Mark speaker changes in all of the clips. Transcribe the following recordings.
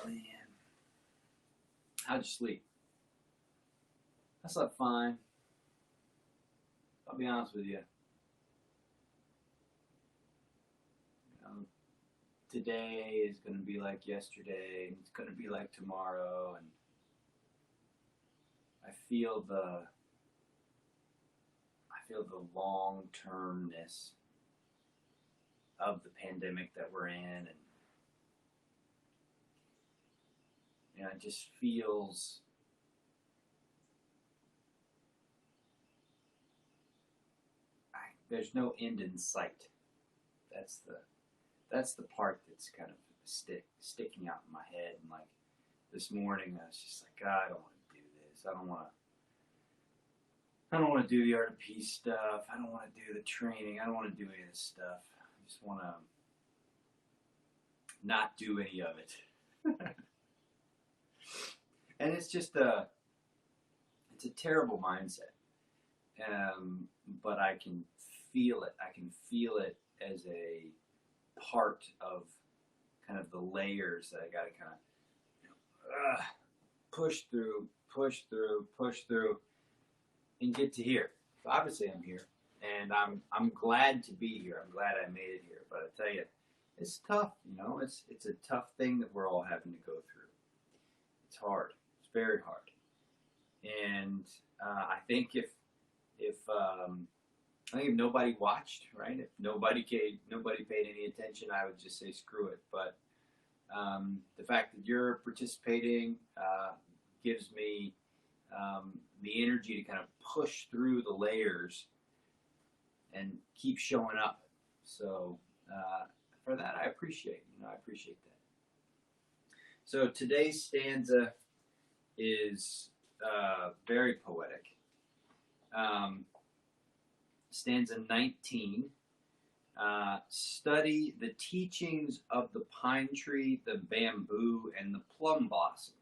Speaker 1: man. How'd you sleep? I slept fine. I'll be honest with you. Today is going to be like yesterday, and it's going to be like tomorrow, and I feel the long-termness of the pandemic that we're in, and it just feels there's no end in sight. That's the part that's kind of sticking out in my head. And like this morning, I was just like, God, I don't want to do this. I don't want to do the art of peace stuff. I don't want to do the training. I don't want to do any of this stuff. I just want to not do any of it. And it's just it's a terrible mindset. But I can feel it. I can feel it as a part of kind of the layers that I got to kind of push through, and get to here. So obviously I'm here, and I'm glad to be here. I'm glad I made it here. But I tell you, it's tough. It's a tough thing that we're all having to go through. It's hard. It's very hard. And I think if nobody watched, right? If nobody paid any attention, I would just say screw it. But the fact that you're participating gives me the energy to kind of push through the layers and keep showing up. So for that, I appreciate. I appreciate that. So today's stanza is very poetic. Stanza 19. Study the teachings of the pine tree, the bamboo, and the plum blossom.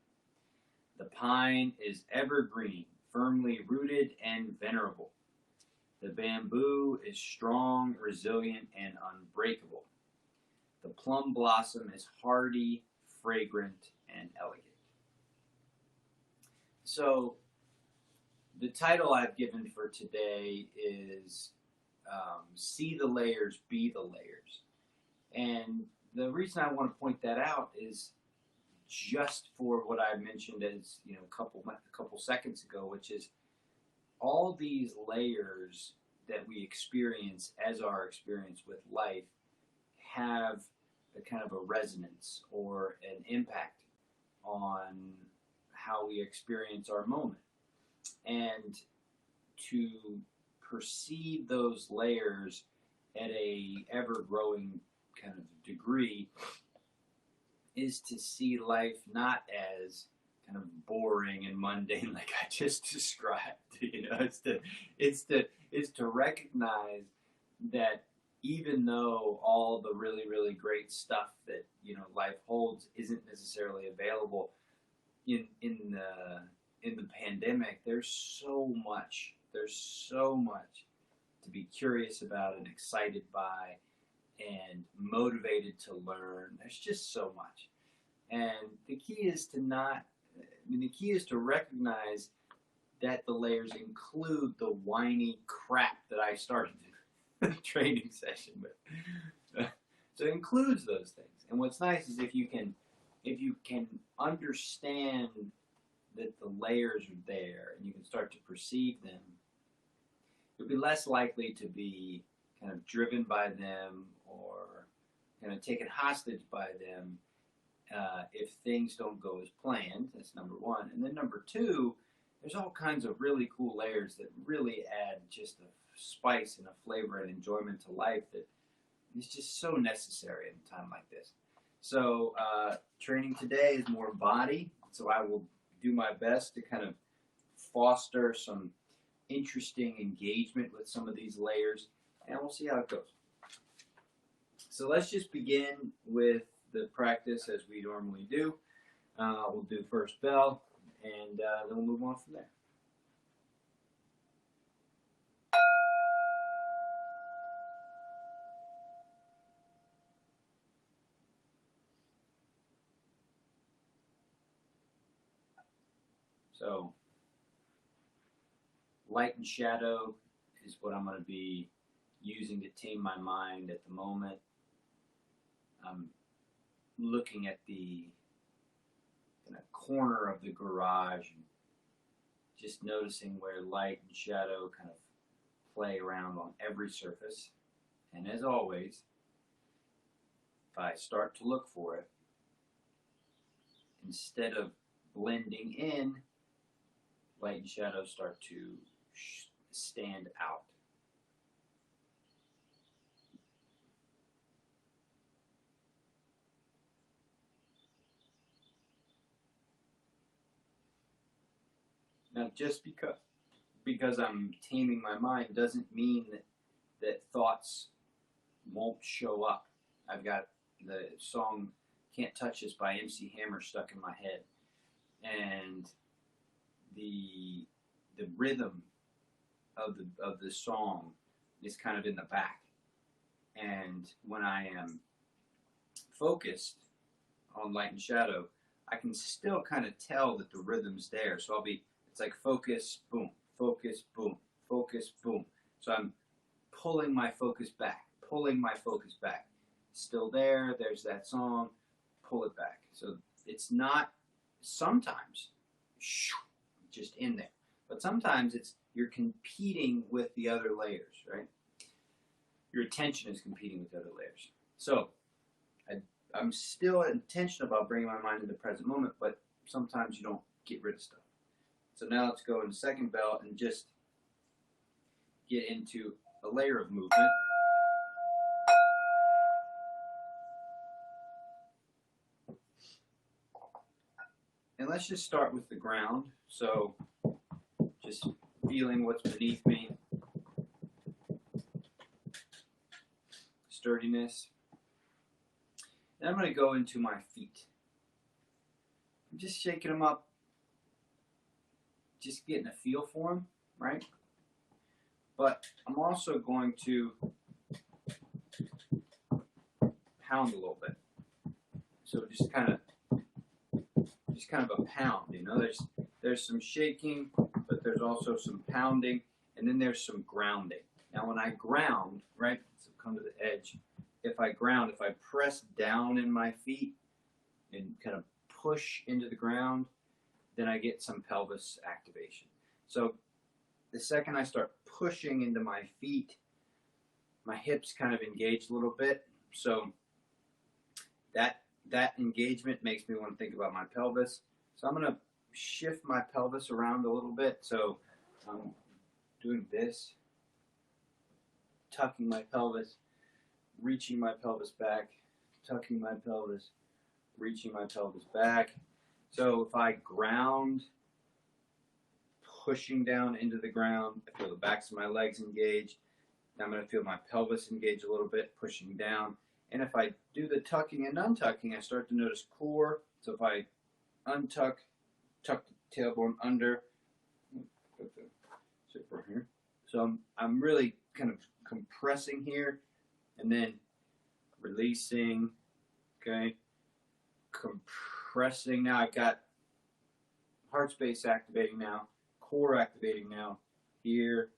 Speaker 1: The pine is evergreen, firmly rooted and venerable. The bamboo is strong, resilient, and unbreakable. The plum blossom is hardy, fragrant, and elegant. So, the title I've given for today is See the Layers, Be the Layers. And the reason I want to point that out is just for what I mentioned as a couple seconds ago, which is all these layers that we experience as our experience with life have a kind of a resonance or an impact on how we experience our moment. And to perceive those layers at a ever-growing kind of degree is to see life not as kind of boring and mundane like I just described. It's to recognize that even though all the really, really great stuff that life holds isn't necessarily available in the pandemic, there's so much to be curious about and excited by and motivated to learn. There's just so much. And the key is to recognize that the layers include the whiny crap that I started the training session with. So it includes those things. And what's nice is if you can understand that the layers are there and you can start to perceive them, you'll be less likely to be kind of driven by them or kind of taken hostage by them if things don't go as planned. That's number one. And then number two, there's all kinds of really cool layers that really add just a spice and a flavor and enjoyment to life that is just so necessary in a time like this. So training today is more body, so I will do my best to kind of foster some interesting engagement with some of these layers, and we'll see how it goes. So let's just begin with the practice as we normally do. We'll do first bell, and then we'll move on from there. So light and shadow is what I'm going to be using to tame my mind at the moment. I'm looking at the kind of corner of the garage and just noticing where light and shadow kind of play around on every surface. And as always, if I start to look for it, instead of blending in, light and shadow start to stand out. Now, just because I'm taming my mind doesn't mean that thoughts won't show up. I've got the song "Can't Touch This" by MC Hammer stuck in my head, and the rhythm of the song is kind of in the back. And when I am focused on light and shadow, I can still kind of tell that the rhythm's there. So it's like focus, boom, focus, boom, focus, boom. So I'm pulling my focus back, pulling my focus back. Still there, there's that song, pull it back. So it's not sometimes just in there, but sometimes you're competing with the other layers, right? Your attention is competing with the other layers. So I'm still intentional about bringing my mind into the present moment, but sometimes you don't get rid of stuff. So now let's go into second bell and just get into a layer of movement. And let's just start with the ground. So just feeling what's beneath me. Sturdiness. Then I'm going to go into my feet. I'm just shaking them up. Just getting a feel for them, right? But I'm also going to pound a little bit. So just kind of a pound, you know. There's some shaking, but there's also some pounding, and then there's some grounding. Now when I ground, right, so come to the edge. If I ground, if I press down in my feet and kind of push into the ground, then I get some pelvis activation. So the second I start pushing into my feet, my hips kind of engage a little bit. So that engagement makes me want to think about my pelvis. So I'm going to shift my pelvis around a little bit. So I'm doing this, tucking my pelvis, reaching my pelvis back, tucking my pelvis, reaching my pelvis back. So if I ground, pushing down into the ground, I feel the backs of my legs engage. Now I'm going to feel my pelvis engage a little bit, pushing down. And if I do the tucking and untucking, I start to notice core. So if I untuck, tuck the tailbone under, put the zipper here. So I'm really kind of compressing here and then releasing, okay, compressing. Now I've got heart space activating now, core activating now, here,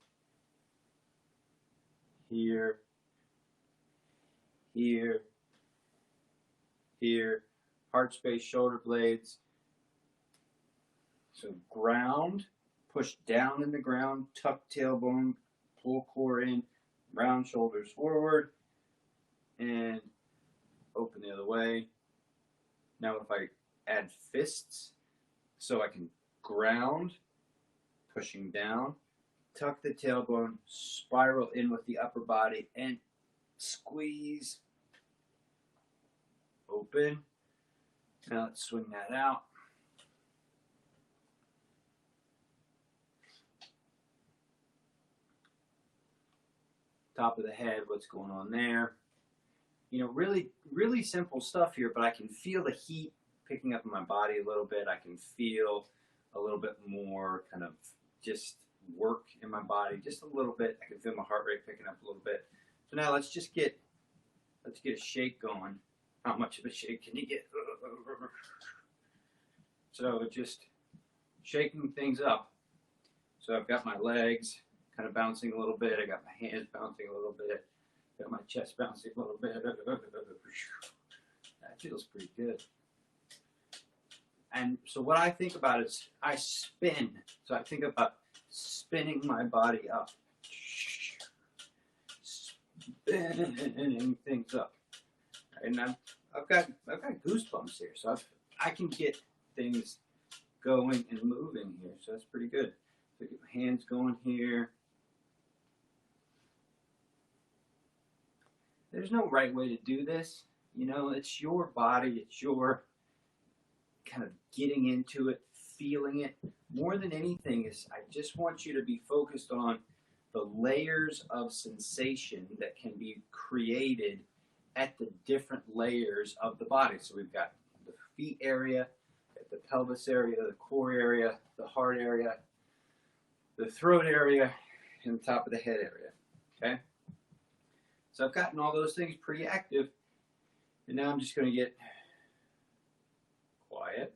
Speaker 1: here, here, here, heart space, shoulder blades. So ground, push down in the ground, tuck tailbone, pull core in, round shoulders forward, and open the other way. Now if I add fists, so I can ground, pushing down, tuck the tailbone, spiral in with the upper body, and squeeze, open. Now let's swing that out. Top of the head, what's going on there? You know, really, really simple stuff here, but I can feel the heat picking up in my body a little bit. I can feel a little bit more kind of just work in my body, just a little bit. I can feel my heart rate picking up a little bit. So now let's get a shake going. How much of a shake can you get? So just shaking things up. So I've got my legs kind of bouncing a little bit. I got my hands bouncing a little bit. Got my chest bouncing a little bit. That feels pretty good. And so what I think about is I spin. So I think about spinning my body up. Spinning things up. And I've got goosebumps here. So I can get things going and moving here. So that's pretty good. So get my hands going here. There's no right way to do this. You know, it's your body. It's your kind of getting into it, feeling it. More than anything is I just want you to be focused on the layers of sensation that can be created at the different layers of the body. So we've got the feet area, the pelvis area, the core area, the heart area, the throat area, and the top of the head area. Okay? So I've gotten all those things pretty active, and now I'm just going to get quiet.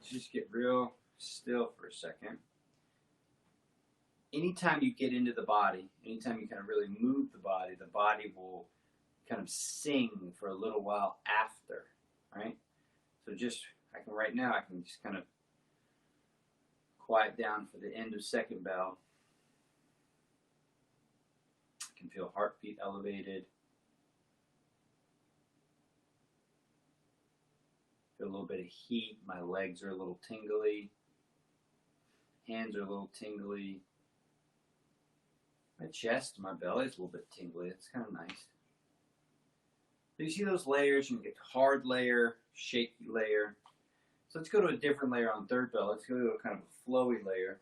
Speaker 1: Just get real still for a second. Anytime you get into the body, anytime you kind of really move the body will kind of sing for a little while after, right? So just, I can just kind of quiet down for the end of second bell. I can feel heartbeat elevated. Feel a little bit of heat. My legs are a little tingly. Hands are a little tingly. My chest, my belly is a little bit tingly. It's kind of nice. So you see those layers? You can get hard layer, shaky layer. So let's go to a different layer on third bell. Let's go to a kind of a flowy layer.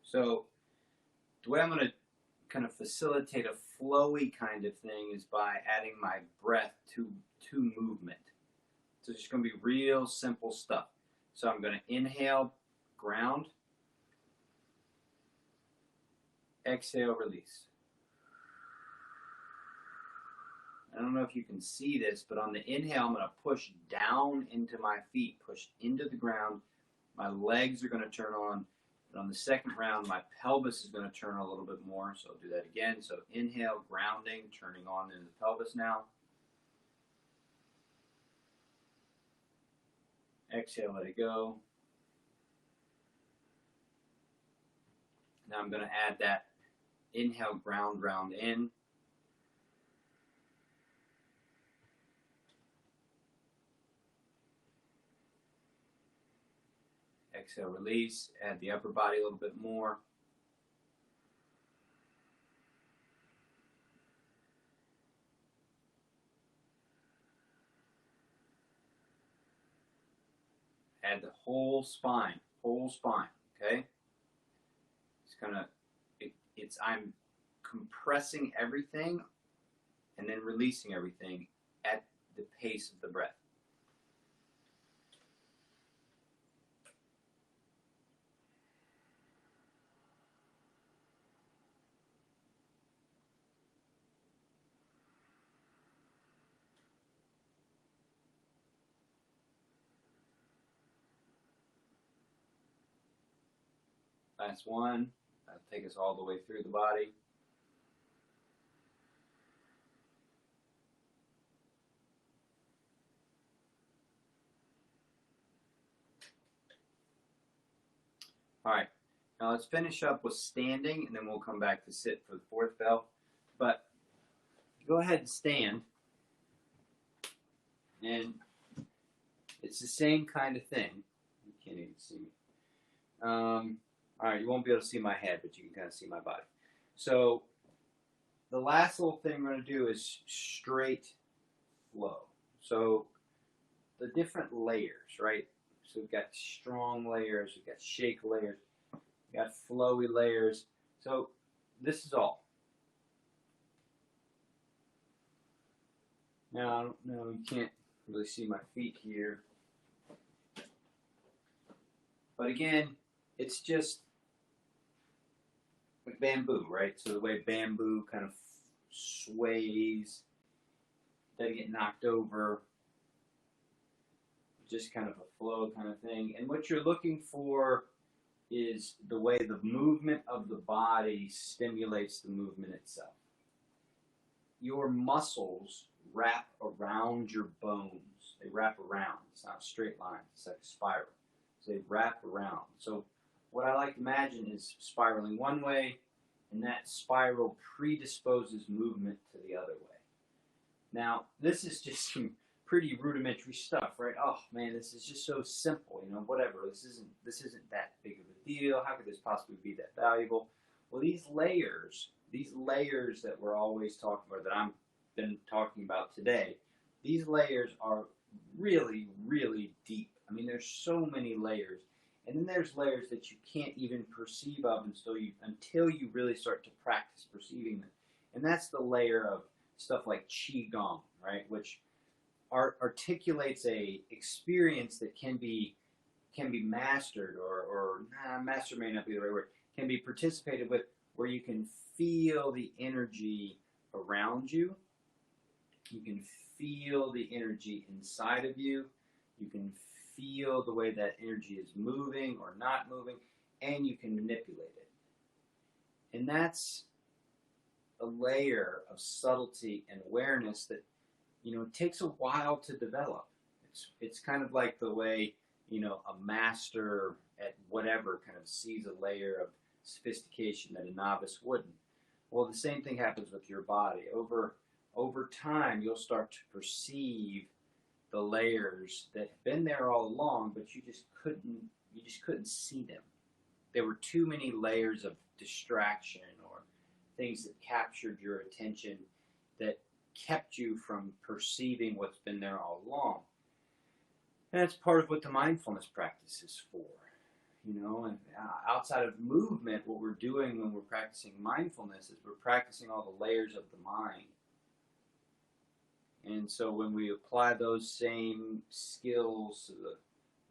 Speaker 1: So the way I'm going to kind of facilitate a flowy kind of thing is by adding my breath to movement. So it's just going to be real simple stuff. So I'm going to inhale, ground. Exhale, release. I don't know if you can see this, but on the inhale, I'm going to push down into my feet, push into the ground. My legs are going to turn on. And on the second round, my pelvis is going to turn a little bit more. So I'll do that again. So inhale, grounding, turning on into the pelvis now. Exhale, let it go. Now I'm going to add that inhale, ground, round in. Exhale, release. Add the upper body a little bit more. Add the whole spine, okay? It's gonna, I'm compressing everything and then releasing everything at the pace of the breath. Last one. That'll take us all the way through the body. All right. Now let's finish up with standing, and then we'll come back to sit for the fourth bell. But go ahead and stand. And it's the same kind of thing. You can't even see me. All right, you won't be able to see my head, but you can kind of see my body. So the last little thing we're going to do is straight flow. So the different layers, right? So we've got strong layers, we've got shake layers, we've got flowy layers. So this is all. Now, I don't know, you can't really see my feet here. But again, it's just like bamboo, right? So the way bamboo kind of sways, doesn't get knocked over, just kind of a flow kind of thing. And what you're looking for is the way the movement of the body stimulates the movement itself. Your muscles wrap around your bones. They wrap around. It's not a straight line. It's like a spiral. So they wrap around. So what I like to imagine is spiraling one way, and that spiral predisposes movement to the other way. Now, this is just some pretty rudimentary stuff, right? Oh man, this is just so simple, you know, whatever. This isn't that big of a deal. How could this possibly be that valuable? Well, these layers that we're always talking about, that I've been talking about today, these layers are really, really deep. I mean, there's so many layers. And then there's layers that you can't even perceive of until you really start to practice perceiving them. And that's the layer of stuff like qigong, right? Which articulates a experience that can be mastered, or master may not be the right word, can be participated with, where you can feel the energy around you. You can feel the energy inside of you. You can feel the way that energy is moving or not moving, and you can manipulate it. And that's a layer of subtlety and awareness that, you know, takes a while to develop. It's kind of like the way, you know, a master at whatever kind of sees a layer of sophistication that a novice wouldn't. Well, the same thing happens with your body. Over time, you'll start to perceive the layers that have been there all along, but you just couldn't see them. There were too many layers of distraction or things that captured your attention that kept you from perceiving what's been there all along. And that's part of what the mindfulness practice is for. You know, and outside of movement, what we're doing when we're practicing mindfulness is we're practicing all the layers of the mind. And so when we apply those same skills to the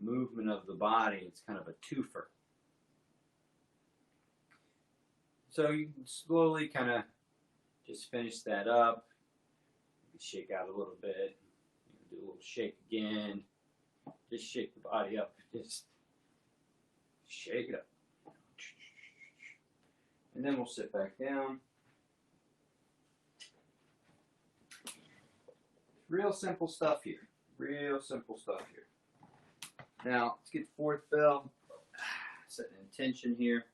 Speaker 1: movement of the body, it's kind of a twofer. So you can slowly kind of just finish that up. You can shake out a little bit. You can do a little shake again. Just shake the body up. Just shake it up. And then we'll sit back down. Real simple stuff here. Real simple stuff here. Now, let's get the fourth bell. Set an intention here.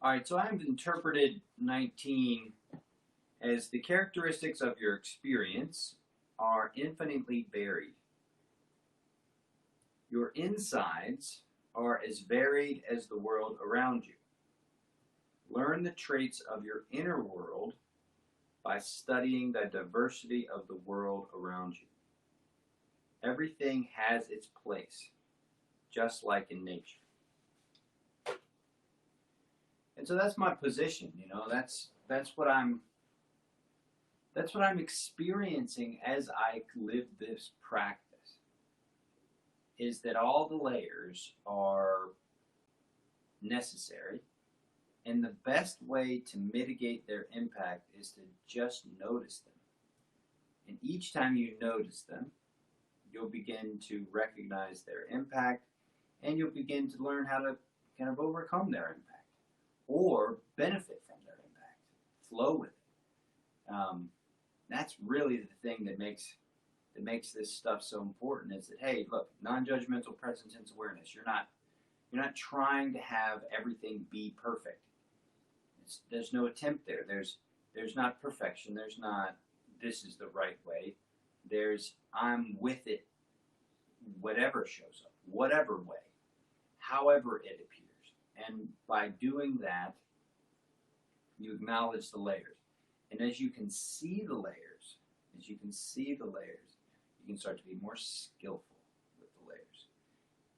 Speaker 1: All right, so I've interpreted 19 as the characteristics of your experience are infinitely varied. Your insides are as varied as the world around you. Learn the traits of your inner world by studying the diversity of the world around you. Everything has its place, just like in nature. And so that's my position, you know, that's what I'm experiencing as I live this practice, is that all the layers are necessary, and the best way to mitigate their impact is to just notice them. And each time you notice them, you'll begin to recognize their impact, and you'll begin to learn how to kind of overcome their impact, or benefit from their impact, flow with it. That's really the thing that makes this stuff so important. Is that, hey, look, non-judgmental present sense awareness. You're not trying to have everything be perfect. There's no attempt there. There's not perfection. There's not this is the right way. There's I'm with it, whatever shows up, whatever way, however it appears. And by doing that, You acknowledge the layers. And as you can see the layers, you can start to be more skillful with the layers.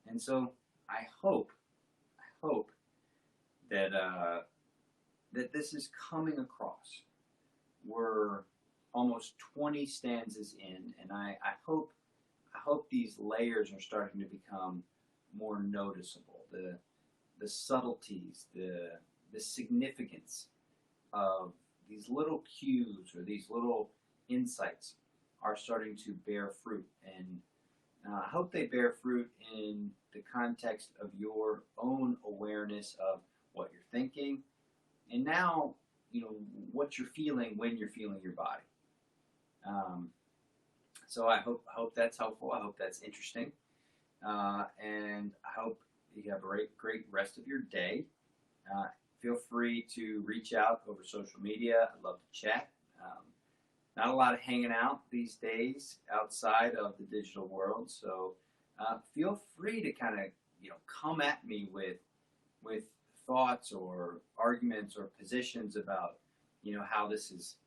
Speaker 1: And so I hope that that this is coming across. We're almost 20 stanzas in, and I hope these layers are starting to become more noticeable. The subtleties, the significance of these little cues or these little insights are starting to bear fruit. And I hope they bear fruit in the context of your own awareness of what you're thinking, and now, what you're feeling when you're feeling your body. So I hope that's helpful. I hope that's interesting. And I hope you have a great rest of your day. Feel free to reach out over social media. I'd love to chat. Not a lot of hanging out these days outside of the digital world, so feel free to kind of come at me with thoughts or arguments or positions about how this is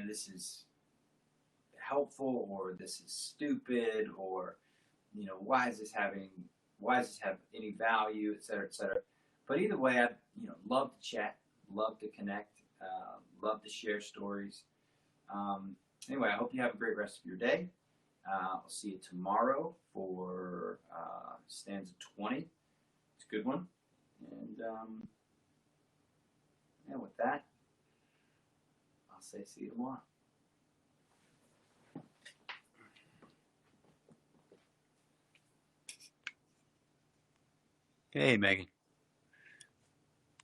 Speaker 1: this is helpful, or this is stupid, or why does this have any value, et cetera, et cetera. But either way, I'd love to chat, love to connect, love to share stories. Anyway, I hope you have a great rest of your day. I'll see you tomorrow for stanza 20. It's a good one. And with that, I'll say see you tomorrow.
Speaker 2: Hey, Megan.